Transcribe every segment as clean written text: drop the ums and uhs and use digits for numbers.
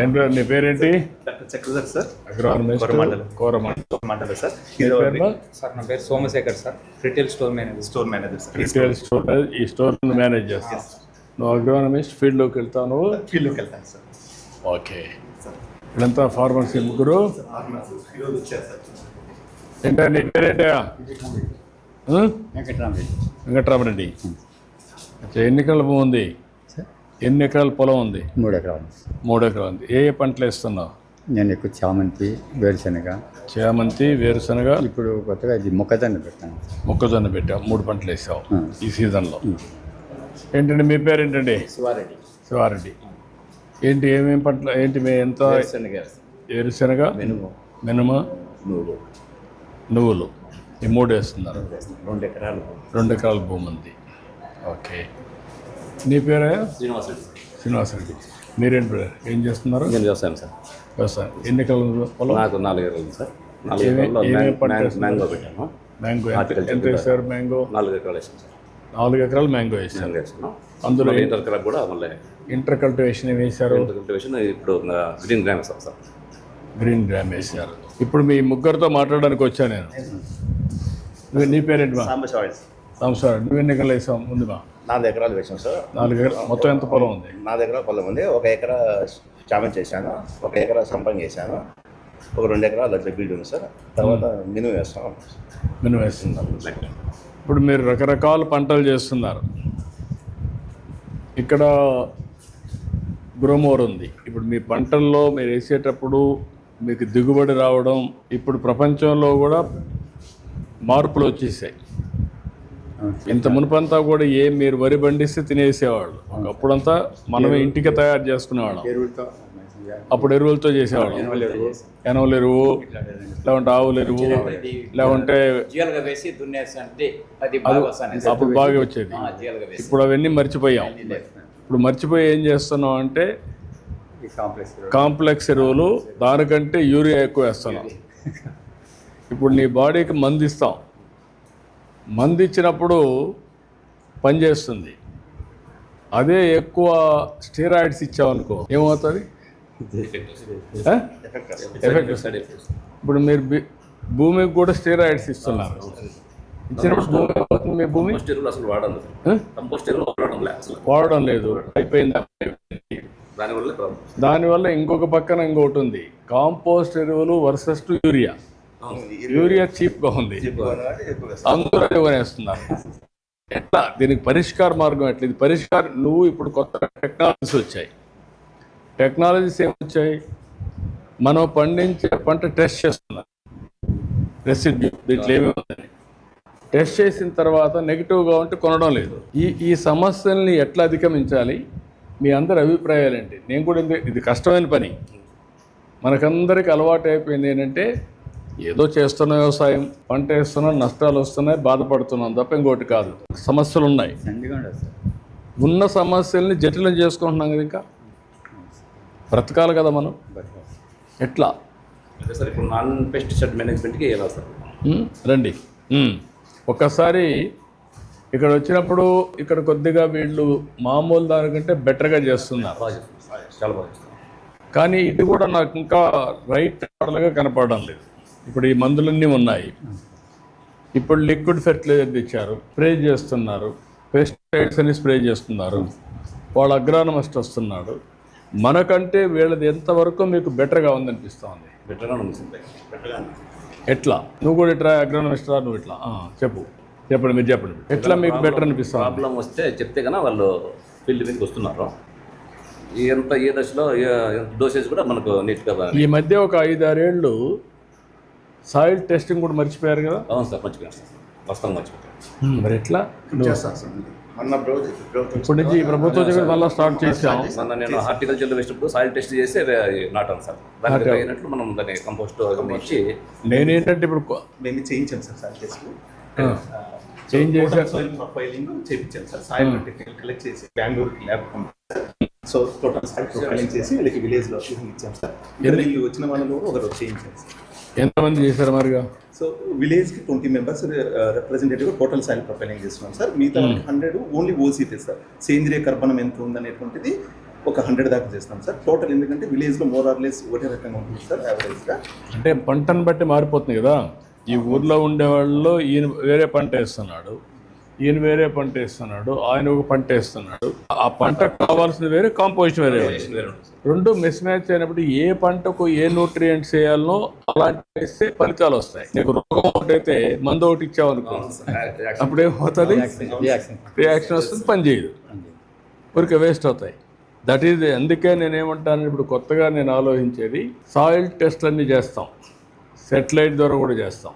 ఏం పేరు నీ పేరేంటి? Chakradhar sir, agronomist Coromandel sir. Sir నా పేరు Somashekar sir, retail store manager sir. Retail store, ఈ స్టోర్ మేనేజ్ చేస్తాను. నువ్వు అగ్రోనమిస్ట్ ఫీల్డ్లోకి వెళ్తాను. ఫీల్డ్లోకి వెళ్తాను సార్. ఓకే, ఇదంతా ఫార్మర్స్ ముగ్గురు. ఏంటా నీ పేరేంటా? వెంకట్రామరెడ్డి. ఎన్ని ఎకరాల భూమి ఉంది? ఎన్ని ఎకరాల పొలం ఉంది? 3 ఎకరాలు. 3 ఎకరాలు ఉంది. ఏ ఏ పంటలు వేస్తున్నావు? నేను ఎక్కువ చామంతి, వేరుశనగ. చామంతి, వేరుశనగ. ఇప్పుడు కొత్తగా ఇది మొక్కజొన్న పెట్టాను. మొక్కజొన్న పెట్టావు. 3 పంటలు వేసావు ఈ సీజన్లో. ఏంటండి మీ పేరు ఏంటండి? శివారెడ్డి. శివారెడ్డి. ఏంటి ఏమేమి పంటలు ఏంటి? మీ ఎంత? వేరుశనగ, మినుమ, నువ్వులు. ఈ 3 వేస్తున్నారు. 2 ఎకరాలు. 2 ఎకరాల భూమి ఉంది. ఓకే, నీ పేరే? శ్రీనివాసరెడ్డి. మీరేంటి బ్రదర్, ఏం చేస్తున్నారు? నేను వ్యవసాయం సార్. వ్యవసాయం. ఎన్ని ఎకరాలు పొలం? నాకు 4 ఎకరాలు సార్. 4 ఎకరాల్లో మ్యాంగో పెట్టాను. మ్యాంగో ఎంత వేసారు? మ్యాంగో 4 ఎకరాలు వేసాను సార్. 4 ఎకరాలు మ్యాంగో వేసాను. అందులో ఇంటర్ క్రాప్ కూడా మళ్ళీ ఇంటర్ కల్టివేషన్ వేశారు. ఇంటర్ కల్టివేషన్ ఇప్పుడు గ్రీన్ గ్రామ్ వేస్తాం సార్. గ్రీన్ గ్రామ్ వేసారు. ఇప్పుడు మీ ముగ్గురితో మాట్లాడడానికి వచ్చాను నేను. నీ పేరేంటి? సంవత్సరం. నువ్వు ఎన్ని ఎకరాలు వేసావు ముందుగా? 4 ఎకరాలు వేసాం సార్. 4 ఎకరాలు. మొత్తం ఎంత పొలం ఉంది? 4 ఎకరాల పొలం ఉంది. 1 ఎకరా చామంతి చేశాను, 1 ఎకరా సంపంగి వేసాను, ఒక 2 ఎకరాలు అట్లా బీడు ఉంది సార్. తర్వాత మినుము వేస్తాం. మినుము వేస్తున్నారు. ఇప్పుడు మీరు రకరకాల పంటలు చేస్తున్నారు. ఇక్కడ గ్రోమోర్ ఉంది. ఇప్పుడు మీ పంటల్లో మీరు వేసేటప్పుడు మీకు దిగుబడి రావడం, ఇప్పుడు ప్రపంచంలో కూడా మార్పులు వచ్చేసాయి. ఇంత మునుపంతా కూడా మీరు వరి పండిస్తే తినేసేవాళ్ళు. అప్పుడంతా మనమే ఇంటికి తయారు చేసుకునేవాళ్ళం. అప్పుడు ఎరువులతో చేసేవాళ్ళం. ఎనవల ఎరువు, లేకుంటే ఆవుల ఎరువు, లేకుంటే అప్పుడు బాగా వచ్చేది. ఇప్పుడు అవన్నీ మర్చిపోయాం. ఇప్పుడు మర్చిపోయి ఏం చేస్తున్నాం అంటే కాంప్లెక్స్ ఎరువులు, దానికంటే యూరియా ఎక్కువ వేస్తున్నాం. ఇప్పుడు నీ బాడీకి మందు ఇస్తాం. మందు ఇచ్చినప్పుడు పనిచేస్తుంది. అదే ఎక్కువ స్టెరాయిడ్స్ ఇచ్చామనుకో ఏమవుతుంది? ఎఫెక్ట్. ఇప్పుడు మీరు భూమికి కూడా స్టెరాయిడ్స్ ఇస్తున్నారు. ఇచ్చినప్పుడు మీ భూమి వాడడం లేదు, అయిపోయింది. దానివల్ల ఇంకొక పక్కన ఇంకొకటి ఉంది, కాంపోస్ట్ ఎరువులు వర్సెస్ యూరియా. యూరియా చీప్గా ఉంది, అందరూ వేస్తున్నారు. ఎట్లా దీనికి పరిష్కార మార్గం ఎట్లా? ఇది పరిష్కారం నువ్వు ఇప్పుడు కొత్త టెక్నాలజీస్ వచ్చాయి. టెక్నాలజీస్ ఏమొచ్చాయి? మనం పండించే పంట టెస్ట్ చేస్తున్నారు. రెసిడ్యూ దీంట్లో ఏమేమి ఉందని టెస్ట్ చేసిన తర్వాత నెగిటివ్గా ఉంటే కొనడం లేదు. ఈ సమస్యల్ని ఎట్లా అధిగమించాలి? మీ అందరి అభిప్రాయాలు ఏంటి? నేను కూడా ఇది కష్టమైన పని. మనకందరికి అలవాటు అయిపోయింది ఏంటంటే ఏదో చేస్తున్న వ్యవసాయం, పంట వేస్తున్నాం, నష్టాలు వస్తున్నాయి, బాధపడుతున్నాం తప్ప ఇంకోటి కాదు. సమస్యలు ఉన్నాయి. ఉన్న సమస్యల్ని జటిలం చేసుకుంటున్నాం కదా. ఇంకా బ్రతకాలి కదా మనం. ఎట్లా? సార్ ఇప్పుడు నాన్ పెస్టిసైడ్ మేనేజ్మెంట్కి ఎలా సార్? రండి. ఒక్కసారి ఇక్కడ వచ్చినప్పుడు ఇక్కడ కొద్దిగా వీళ్ళు మామూలు దానికంటే బెటర్గా చేస్తున్నారు. చాలా బాగా. కానీ ఇది కూడా నాకు ఇంకా రైట్ మోడల్గా కనపడడం లేదు. ఇప్పుడు ఈ మందులన్నీ ఉన్నాయి. ఇప్పుడు లిక్విడ్ ఫెర్టిలైజర్ ఇచ్చారు, స్ప్రే చేస్తున్నారు. పెస్టిసైడ్స్ అని స్ప్రే చేస్తున్నారు. వాళ్ళ అగ్రానమిస్ట్ వస్తున్నాడు. మనకంటే వీళ్ళది ఎంతవరకు మీకు బెటర్గా ఉందనిపిస్తూ ఉంది? బెటర్గా ఉంది. ఎట్లా? నువ్వు కూడా ఇట్లా అగ్రానమిస్ట్ రా, నువ్వు ఇట్లా చెప్పండి, మీరు చెప్పండి. ఎట్లా మీకు బెటర్ అనిపిస్తుంది? ప్రాబ్లం వస్తే చెప్తే కన్నా వాళ్ళు ఫీల్డ్ మీదకి వస్తున్నారు. ఏ దశలో డోసేజ్ కూడా మనకు నీట్గా. ఈ మధ్య ఒక 5-6 ఏళ్ళు సాయిల్ టెస్టింగ్ కూడా మర్చిపోయారు కదా? అవును సార్, మర్చిపోయాను సార్. వస్తాం మర్చిపోయాను. మరి ఎట్లా? ఇప్పటి నుంచి ఈ ప్రభుత్వం మళ్ళీ స్టార్ట్ చేసాం. నేను హార్టికల్చర్లో వేసినప్పుడు సాయిల్ టెస్ట్ చేసి నాటాను సార్. దానికి అయినట్లు మనం దాన్ని కంపోస్ట్ ఇచ్చి. నేనేంటంటే ఇప్పుడు మేము చేయించాం సార్ సాయిల్ టెస్ట్. చేంజ్ చేశారు. సాయిల్ ప్రొఫైలింగ్ చేయించాను సార్. సాయిల్ టెక్నికల్ కలెక్ట్ చేసి బెంగళూరుకి lab so total soil profiling చేసి వీళ్ళకి విలేజ్లో ఇచ్చాం సార్. వీళ్ళు వచ్చిన వాళ్ళలో ఒకరు చేయించాం సార్. ఎంతమంది చేశారు మరిగా? సో విలేజ్కి 20 members representative total soil profiling చేస్తున్నాం సార్. మిగతా 100 ఓన్లీ ఓసీ సార్. సేంద్రియ కర్బనం ఎంత ఉందనేటువంటిది ఒక 100 దాకా చేస్తాం సార్. టోటల్ ఎందుకంటే విలేజ్లో మోర్ ఆర్ లెస్ ఒకటే రకంగా ఉంటుంది సార్ యావరేజ్గా. అంటే పంటను బట్టి మారిపోతుంది కదా. ఈ ఊర్లో ఉండేవాళ్ళు ఈయన వేరే పంట వేస్తున్నాడు, ఈయన వేరే పంట వేస్తున్నాడు, ఆయన ఒక పంట వేస్తున్నాడు. ఆ పంటకు కావాల్సింది వేరే, కాంపోజిషన్ వేరే. రెండు మిస్ మ్యాచ్ అయినప్పుడు ఏ పంటకు ఏ న్యూట్రియంట్స్ వేయాలనో అలాంటి వేస్తే ఫలితాలు వస్తాయి. నీకు రోగం ఒకటైతే మందు ఒకటి ఇచ్చావనుకో, అప్పుడు ఏమవుతుంది? రియాక్షన్ వస్తుంది, పని చేయదు, ఊరికే వేస్ట్ అవుతాయి. దట్ ఈజ్ అందుకే నేనేమంటాను, ఇప్పుడు కొత్తగా నేను ఆలోచించేది సాయిల్ టెస్ట్ అన్నీ చేస్తాం, సెటిలైట్ ద్వారా కూడా చేస్తాం.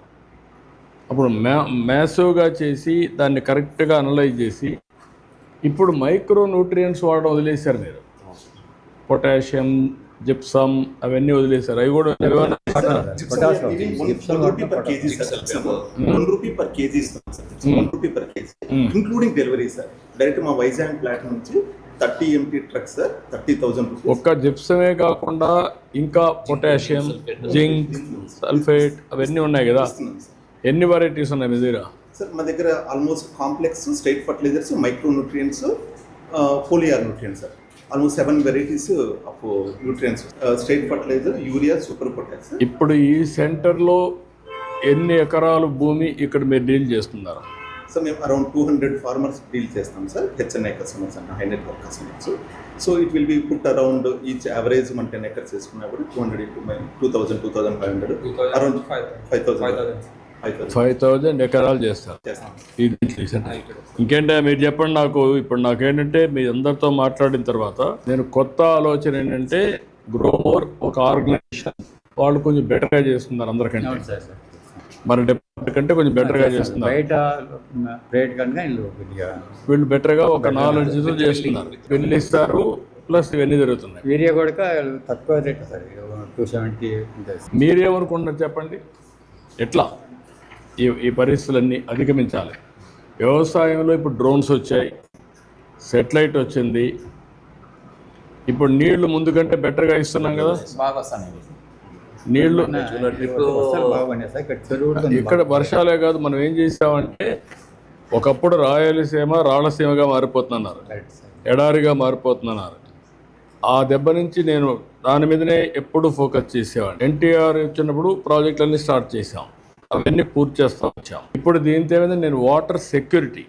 అప్పుడు మ్యాసివ్గా చేసి దాన్ని కరెక్ట్గా అనలైజ్ చేసి, ఇప్పుడు మైక్రో న్యూట్రియంట్స్ వాడడం వదిలేశారు మీరు. పొటాషియం, జిప్సమ్ అవన్నీ వదిలేశారు. అవి కూడా ఇంక్లూడింగ్ డెలివరీ సార్. డైరెక్ట్ మా వైజాగ్ ప్లాట్ నుంచి 30 MT ట్రక్ సార్, 30,000 రూపీస్. ఒక్క జిప్సమే కాకుండా ఇంకా పొటాషియం, జింక్, సల్ఫేట్ అవన్నీ ఉన్నాయి కదా. ఎన్ని వెరైటీస్ ఉన్నాయి మీ దగ్గర? సార్ మా దగ్గర almost complex, straight fertilisers, micro nutrients, foliar nutrients sir. Almost 7 varieties of nutrients. Straight fertiliser, urea, super potash. ఇప్పుడు ఈ సెంటర్లో ఎన్ని ఎకరాలు భూమి ఇక్కడ మీరు డీల్ చేస్తున్నారు? సార్ మేము అరౌండ్ 200 ఫార్మర్స్ డీల్ చేస్తాం sir. HNI customers and high network customers. So it will be put around each average మన 10 acres చేసుకున్నప్పుడు 200 into 2,000, 2,500, అరౌండ్ 5,000 ఎకరాలు చేస్తారు. ఇది ఇంకేంటే మీరు చెప్పండి నాకు. ఇప్పుడు నాకేంటంటే మీ అందరితో మాట్లాడిన తర్వాత నేను కొత్త ఆలోచన ఏంటంటే, గ్రోమోర్ ఒక ఆర్గనైజేషన్, వాళ్ళు కొంచెం బెటర్గా చేస్తున్నారు అందరికంటే. మన డిపార్ట్మెంట్ కంటే కొంచెం బెటర్గా చేస్తున్నారు. బయట రేట్ కనుక వీళ్ళు బెటర్గా ఒక 4 ఇంచులు చేస్తున్నారు. బిల్లు ఇస్తారు, ప్లస్ ఇవన్నీ జరుగుతున్నాయి. ఏరియా కూడా తక్కువ రేట్ సార్, 270. మీరేమనుకుంటున్నారు చెప్పండి, ఎట్లా ఈ పరిస్థితులన్నీ అధిగమించాలి? వ్యవసాయంలో ఇప్పుడు డ్రోన్స్ వచ్చాయి, సెటిలైట్ వచ్చింది, ఇప్పుడు నీళ్లు ముందు కంటే బెటర్గా ఇస్తున్నాం కదా. బాగా వస్తాయి నీళ్లు బాగున్నాయి సార్. ఇక్కడ చెరువులు ఇక్కడ వర్షాలే కాదు, మనం ఏం చేసామంటే ఒకప్పుడు రాయలసీమ రాళ్లసీమగా మారిపోతున్నారు, ఎడారిగా మారిపోతున్నారు. ఆ దెబ్బ నుంచి నేను దాని మీదనే ఎప్పుడు ఫోకస్ చేసేవాడిని. ఎన్టీఆర్ వచ్చినప్పుడు ప్రాజెక్టులన్నీ స్టార్ట్ చేసాం, అవన్నీ పూర్తి చేస్తూ వచ్చాం. ఇప్పుడు దీంతో మీద నేను వాటర్ సెక్యూరిటీ,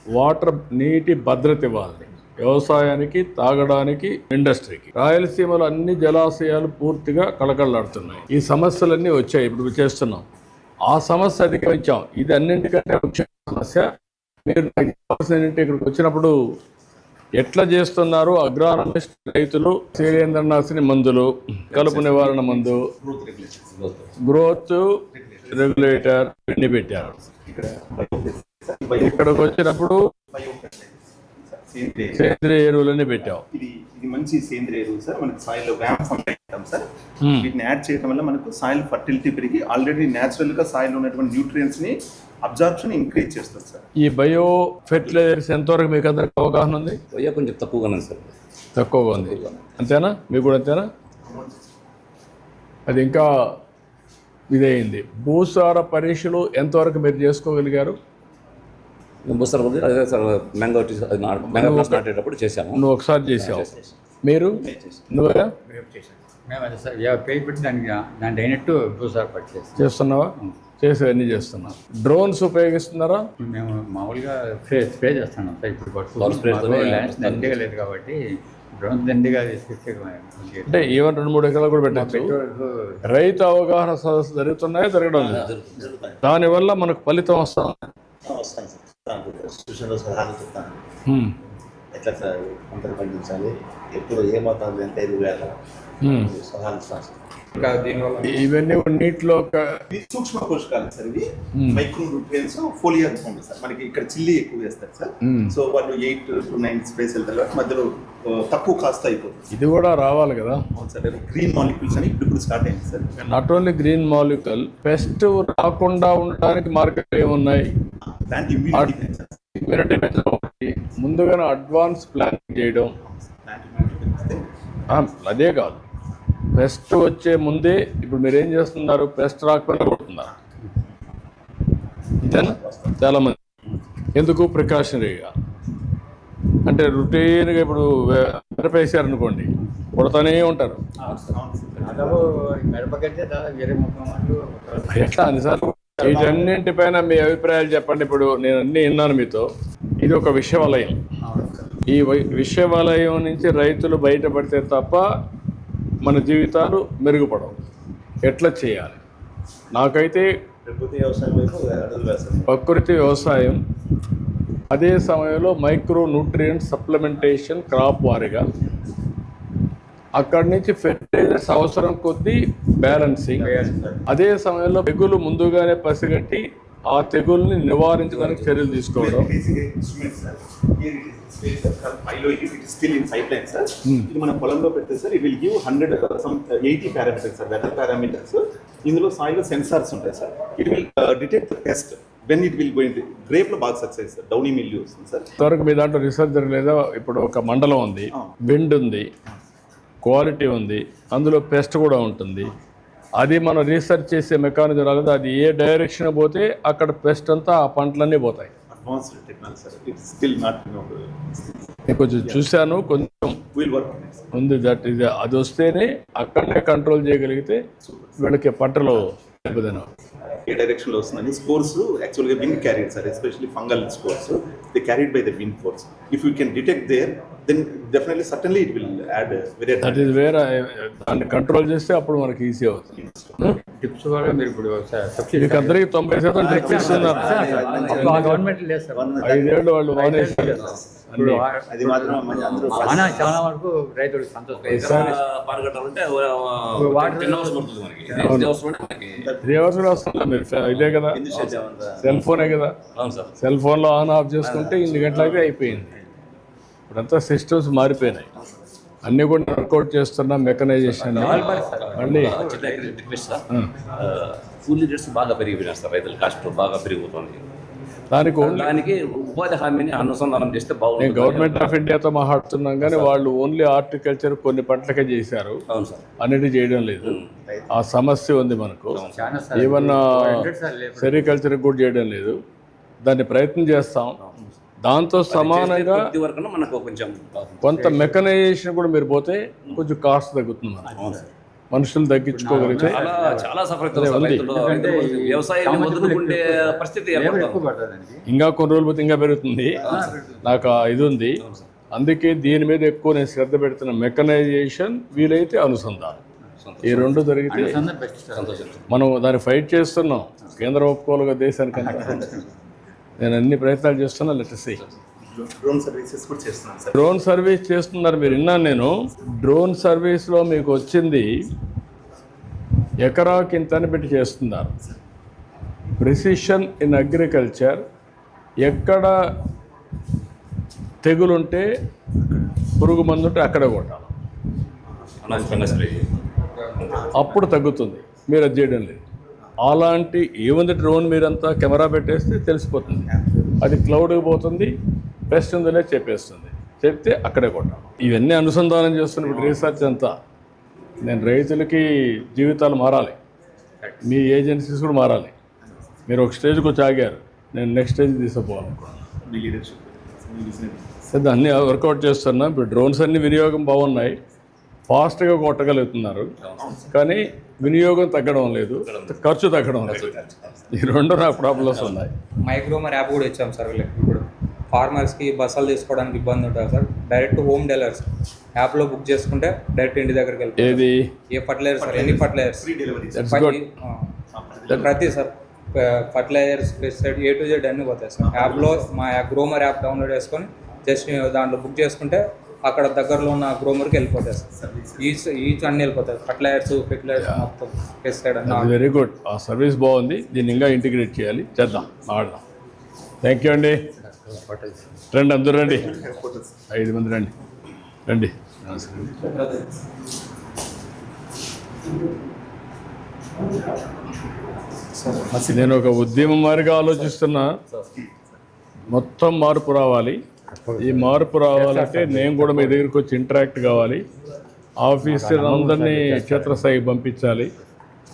వాటర్ నీటి భద్రత ఇవ్వాలి వ్యవసాయానికి, తాగడానికి, ఇండస్ట్రీకి. రాయలసీమలో అన్ని జలాశయాలు పూర్తిగా కళకళలాడుతున్నాయి. ఈ సమస్యలన్నీ వచ్చాయి, ఇప్పుడు చేస్తున్నాం. ఆ సమస్య అధిగమించాం. ఇది అన్నింటికంటే ముఖ్యమైన సమస్య. మీరు ఇక్కడికి వచ్చినప్పుడు ఎట్లా చేస్తున్నారు? అగ్రానమిస్ట్ రైతులు శైలేంద్రనాథిని మందులు, కలుపు నివారణ మందు, గ్రోత్ రెగ్యులేటర్ ఇవన్నీ పెట్టారు. ఇక్కడికి వచ్చినప్పుడు సేంద్రియ ఎరువులన్నీ పెట్టాం. ఇది మంచి సేంద్రియ ఎరువు సార్. మనకి సాయిల్ వ్యామ్ అంటాం సార్. వీటిని యాడ్ చేయడం వల్ల మనకు సాయిల్ ఫర్టిలిటీ పెరిగి ఆల్రెడీ న్యాచురల్ గా సాయిల్ ఉన్నటువంటి న్యూట్రియంట్స్ ని అబ్జార్ప్షన్ ఇంక్రీజ్ చేస్తుంది సార్. ఈ బయో ఫెర్టిలైజర్స్ ఎంతవరకు మీకు అందరికి అవగాహన ఉంది? కొంచెం తక్కువగానే సార్. తక్కువగా ఉంది, అంతేనా? మీకు కూడా అంతేనా? అది ఇంకా ఇదయింది. భూసార పరీక్షలు ఎంతవరకు మీరు చేసుకోగలిగారు? సార్ అదే సార్, మ్యాంగో నాటేటప్పుడు చేశాను. నువ్వు ఒకసారి చేసావు, మీరు నువ్వే మేము అదే సార్ పేరు పెట్టి దానికి అయినట్టు భూసార్ పట్టి చేస్తున్నావా? చేసేవన్నీ చేస్తున్నాం. డ్రోన్స్ ఉపయోగిస్తున్నారా? మేము మామూలుగా స్ప్రే చేస్తున్నాం సార్. ఇప్పుడు ల్యాండ్స్ దండిగా లేదు కాబట్టి డ్రోన్ దండిగా తీసుకొచ్చే అంటే ఈవెన్ 2-3 ఎకరాలు కూడా పెట్టచ్చు. రైతు అవగాహన సదస్సు జరుగుతున్నాయా, జరగడం లేదు? దానివల్ల మనకు ఫలితం వస్తాం. వస్తాను సార్. సూచనలు సలహాలు చెప్తాను. ఎట్లా సార్ పంటలు పండించాలి, ఎప్పుడు ఏ మోతాదు ఎంత ఎరువు వేయాలి, సలహాలు ఇస్తాను. ఇవన్నీ నీటిలో సూక్ష్మ పోషకాలు సార్. ఇవి మైక్రో న్యూట్రియంట్స్, ఫోలియర్ ఉంటుంది సార్. మనకి ఇక్కడ చిల్లి ఎక్కువ వేస్తారు సార్. సో వాళ్ళు 8 to 9 స్ప్రేస్ వెళ్తారు కాబట్టి మధ్యలో తక్కువ కాస్ట్ అయిపోతుంది. ఇది కూడా రావాలి కదా. అవును సార్. గ్రీన్ మాలిక్యూల్స్ అని ఇప్పుడు స్టార్ట్ అయింది sir. Not only green molecule, pest రాకుండా ఉండడానికి మార్కెట్ ఏమున్నాయి? ముందుగానే అడ్వాన్స్ ప్లాన్ చేయడం. అదే కాదు, పెస్ట్ వచ్చే ముందే ఇప్పుడు మీరు ఏం చేస్తున్నారు? పెస్ట్ రాకపోయినా కొడుతున్నారు, అంతేనా? చాలామంది ఎందుకు? ప్రికాషనరీగా. అంటే అంటే రొటీన్గా ఇప్పుడు మిరపేసారనుకోండి కొడతానే ఉంటారు. దాదాపు మిరపకంటే దాదాపు 20-30 మంది ఎట్లా అనిసార్లు వీటన్నింటిపైన మీ అభిప్రాయాలు చెప్పండి. ఇప్పుడు నేను అన్నీ విన్నాను మీతో. ఇది ఒక విషవలయం. ఈ విషవలయం నుంచి రైతులు బయటపడితే తప్ప మన జీవితాలు మెరుగుపడవు. ఎట్లా చేయాలి? నాకైతే ప్రకృతి వ్యవసాయం వైపు అడుగులు వేస్తాం. ప్రకృతి వ్యవసాయం, అదే సమయంలో మైక్రో న్యూట్రియంట్ సప్లిమెంటేషన్ క్రాప్ వారీగా, అక్కడి నుంచి ఫెర్టిలైజర్స్ అవసరం కొద్దీ బ్యాలెన్సింగ్, అదే సమయంలో తెగులు ముందుగానే పసిగట్టి ఆ తెగుల్ని నివారించడానికి చర్యలు తీసుకోవడం. Still in pipeline sir. ఇది మన పొలంలో పెడితే sir it will give 180 parameters sir, weather parameters. ఇందులో సాయిల్ సెన్సార్స్ ఉంటాయి sir. It will detect the pest when it will going. Grape లో బాగా సక్సెస్ సార్, డౌనీ మిల్యూ వస్తుంది సార్. ఇంతవరకు మీ దాంట్లో రీసెర్చ్ జరగలేదా? ఇప్పుడు ఒక మండలం ఉంది, విండ్ ఉంది, క్వాలిటీ ఉంది, అందులో పెస్ట్ కూడా ఉంటుంది. అది మనం రీసెర్చ్ చేసే మెకానిజం రాలేదు. అది ఏ డైరెక్షన్ పోతే అక్కడ పెస్ట్ అంతా ఆ పంటలన్నీ పోతాయి. Advanced technology sir. It still not నేను కొంచెం చూశాను, కొంచెం విల్ వర్క్ ఉంది. దట్ ఇది అది వస్తేనే అక్కడనే కంట్రోల్ చేయగలిగితే వీళ్ళకి పంటలో దెబ్బతిన. ఏ డైరెక్షన్ లో వస్తుందని స్కోర్స్ యాక్చువల్గా wind carried sir, especially fungal spores they carried by the wind force. If you can detect there then definitely certainly it will add very. That is వేరే దాన్ని కంట్రోల్ చేస్తే అప్పుడు మనకి ఈజీ అవుతుంది. టిప్స్ కూడా మీరు ఇప్పుడు సబ్సిడీ మీకు అందరికీ 90% టిప్స్ ఇస్తున్నారు. గవర్నమెంట్ లేదు సార్. 5 ఏళ్ళు వాళ్ళు మానేస్తారు. ఇప్పుడు అది మాత్రం అందరూ చాలా వరకు రైతులు సంతోషం. పారగట్టాలంటే వాటర్ 10 hours పడుతుంది మనకి. 3 hours లోనే మనకి. 3 hours కూడా వస్తుంది. మీరు ఇదే కదా, సెల్ ఫోనే కదా, అవును సార్. సెల్ ఫోన్లో ఆన్ ఆఫ్ చేసుకుంటే 8 గంటలకే అయిపోయింది. ఇప్పుడంతా సిస్టమ్స్ మారిపోయినాయి. అన్నీ కూడా వర్కౌట్ చేస్తున్నా మెకనైజేషన్. మళ్ళీ చిన్న రిక్వెస్ట్ సార్, కూలీ రేట్స్ బాగా పెరిగిపోయినాయి సార్. రైతుల కాస్ట్ బాగా పెరిగిపోతుంది. దానికి ఉపాధి హామీని అనుసంధానం చేస్తే బాగుంటుంది. నేను గవర్నమెంట్ ఆఫ్ ఇండియాతో మాట్లాడుతున్నాం కానీ వాళ్ళు ఓన్లీ హార్టికల్చర్ కొన్ని పంటలకే చేశారు, అవును సార్. అన్నిటి చేయడం లేదు. ఆ సమస్య ఉంది మనకు. ఏమన్నా సెరికల్చర్ కూడా చేయడం లేదు. దాన్ని ప్రయత్నం చేస్తాం. దాంతో సమానంగా మనకు కొంచెం కొంత మెకనైజేషన్ కూడా మీరు పోతే కొంచెం కాస్ట్ తగ్గుతుంది. మనకు మనుషులు తగ్గించుకోగలిగితే చాలా సఫర్ వ్యవసాయాన్ని వదులుకుంటే పరిస్థితి ఇంకా కొన్ని రోజులు పోతే ఇంకా పెరుగుతుంది. నాకు ఇది ఉంది. అందుకే దీని మీద ఎక్కువ నేను శ్రద్ధ పెడుతున్న. మెకనైజేషన్, వీలైతే అనుసంధానం, ఈ రెండు జరిగితే మనం దాన్ని ఫైట్ చేస్తున్నాం. కేంద్రం ఒప్పుకోలుగా దేశానికంటే నేను అన్ని ప్రయత్నాలు చేస్తున్నా. Let's see. డ్రోన్ సర్వీసెస్ కూడా చేస్తున్నాం సార్. డ్రోన్ సర్వీస్ చేస్తున్నారు మీరు, విన్నాను నేను. డ్రోన్ సర్వీస్లో మీకు వచ్చింది ఎకరాకి ఇంతని పెట్టి చేస్తున్నారు. Precision in agriculture. ఎక్కడ తెగులుంటే, పురుగు మందు ఉంటే అక్కడ కొట్టాలి, అప్పుడు తగ్గుతుంది. మీరు అది చేయడం లేదు. అలాంటి ఏముంది డ్రోన్ మీరంతా కెమెరా పెట్టేస్తే తెలిసిపోతుంది. అది క్లౌడ్కి పోతుంది, పెస్ట్ ఉందనే చెప్పేస్తుంది. చెప్తే అక్కడే కొట్టాలి. ఇవన్నీ అనుసంధానం చేస్తున్న ఇప్పుడు రీసెర్చ్ అంతా. నేను రైతులకి జీవితాలు మారాలి, మీ ఏజెన్సీస్ కూడా మారాలి. మీరు ఒక స్టేజ్కి వచ్చి ఆగారు, నేను నెక్స్ట్ స్టేజ్ తీసుకుపోవాలనుకున్నాను. అన్నీ వర్కౌట్ చేస్తున్నా. ఇప్పుడు డ్రోన్స్ అన్ని వినియోగం బాగున్నాయి, ఫాస్ట్గా కొట్టగలుగుతున్నారు. కానీ వినియోగం తగ్గడం లేదు, ఖర్చు తగ్గడం లేదు. ఈ రెండు నాకు ప్రాబ్లమ్స్ ఉన్నాయి. మైక్రోమర్ యాప్ కూడా ఇచ్చాం సార్ వీళ్ళకి. ఇప్పుడు ఫార్మర్స్కి బస్సులు తీసుకోవడానికి ఇబ్బంది ఉంటుంది సార్. డైరెక్ట్ హోమ్ డెలివరీస్ యాప్లో బుక్ చేసుకుంటే డైరెక్ట్ ఇంటి దగ్గరికి వెళ్తాం. ఏది ఏ ఫర్టిలైజర్ సార్, ఎన్ని ఫర్టిలైజర్స్ ప్రతి sir fertilisers, pesticide, A to Z అన్నీ పోతాయి సార్. యాప్లో మా గ్రోమర్ యాప్ డౌన్లోడ్ చేసుకొని జస్ట్ దాంట్లో బుక్ చేసుకుంటే అక్కడ దగ్గరలో ఉన్న గ్రోమర్కి వెళ్ళిపోతాయి సార్. ఈచ్ అన్నీ వెళ్ళిపోతాయి. ఫర్టిలైజర్స్, మొత్తం పెస్టిసైడ్ అన్నీ. Very good. ఆ సర్వీస్ బాగుంది. దీన్ని ఇంకా ఇంటిగ్రేట్ చేయాలి. చేద్దాం, ఆడదాం. థ్యాంక్ యూ అండి. రండి, అందరూ రండి. 5 మంది రండి, రండి. నేను ఒక ఉద్యమం మారిగా ఆలోచిస్తున్నా. మొత్తం మార్పు రావాలి. ఈ మార్పు రావాలంటే నేను కూడా మీ దగ్గరికి వచ్చి ఇంటరాక్ట్ కావాలి. ఆఫీసర్ అందరినీ క్షేత్రస్థాయికి పంపించాలి.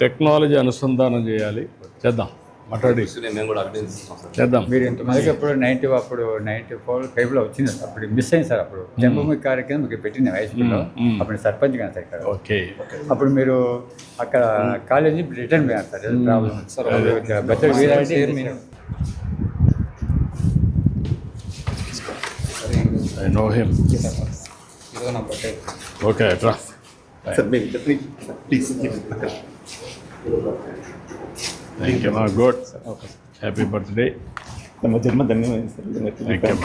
టెక్నాలజీ అనుసంధానం చేయాలి. చేద్దాం. మాట్లాడి మేము కూడా అభినందిస్తున్నాం సార్. చేద్దాం. మీరు ఇంతమందికి ఎప్పుడు 94 వచ్చింది సార్. అప్పుడు మిస్ అయింది సార్. అప్పుడు జన్మభూమి కార్యక్రమం మీకు పెట్టింది హై స్కూల్లో. అప్పుడు సర్పంచ్ కానీ సార్ ఇక్కడ. ఓకే. అప్పుడు మీరు అక్కడ కాలేజీ రిటర్న్ పోయారు సార్. ఏదో problem sir better Veerareddy I know him. ఇదో నా బర్త్డే. ఓకే రా. సార్ మీరు please thank you. Good. Happy birthday. తమ జన్మ ధన్యమైంది సార్. Thank you.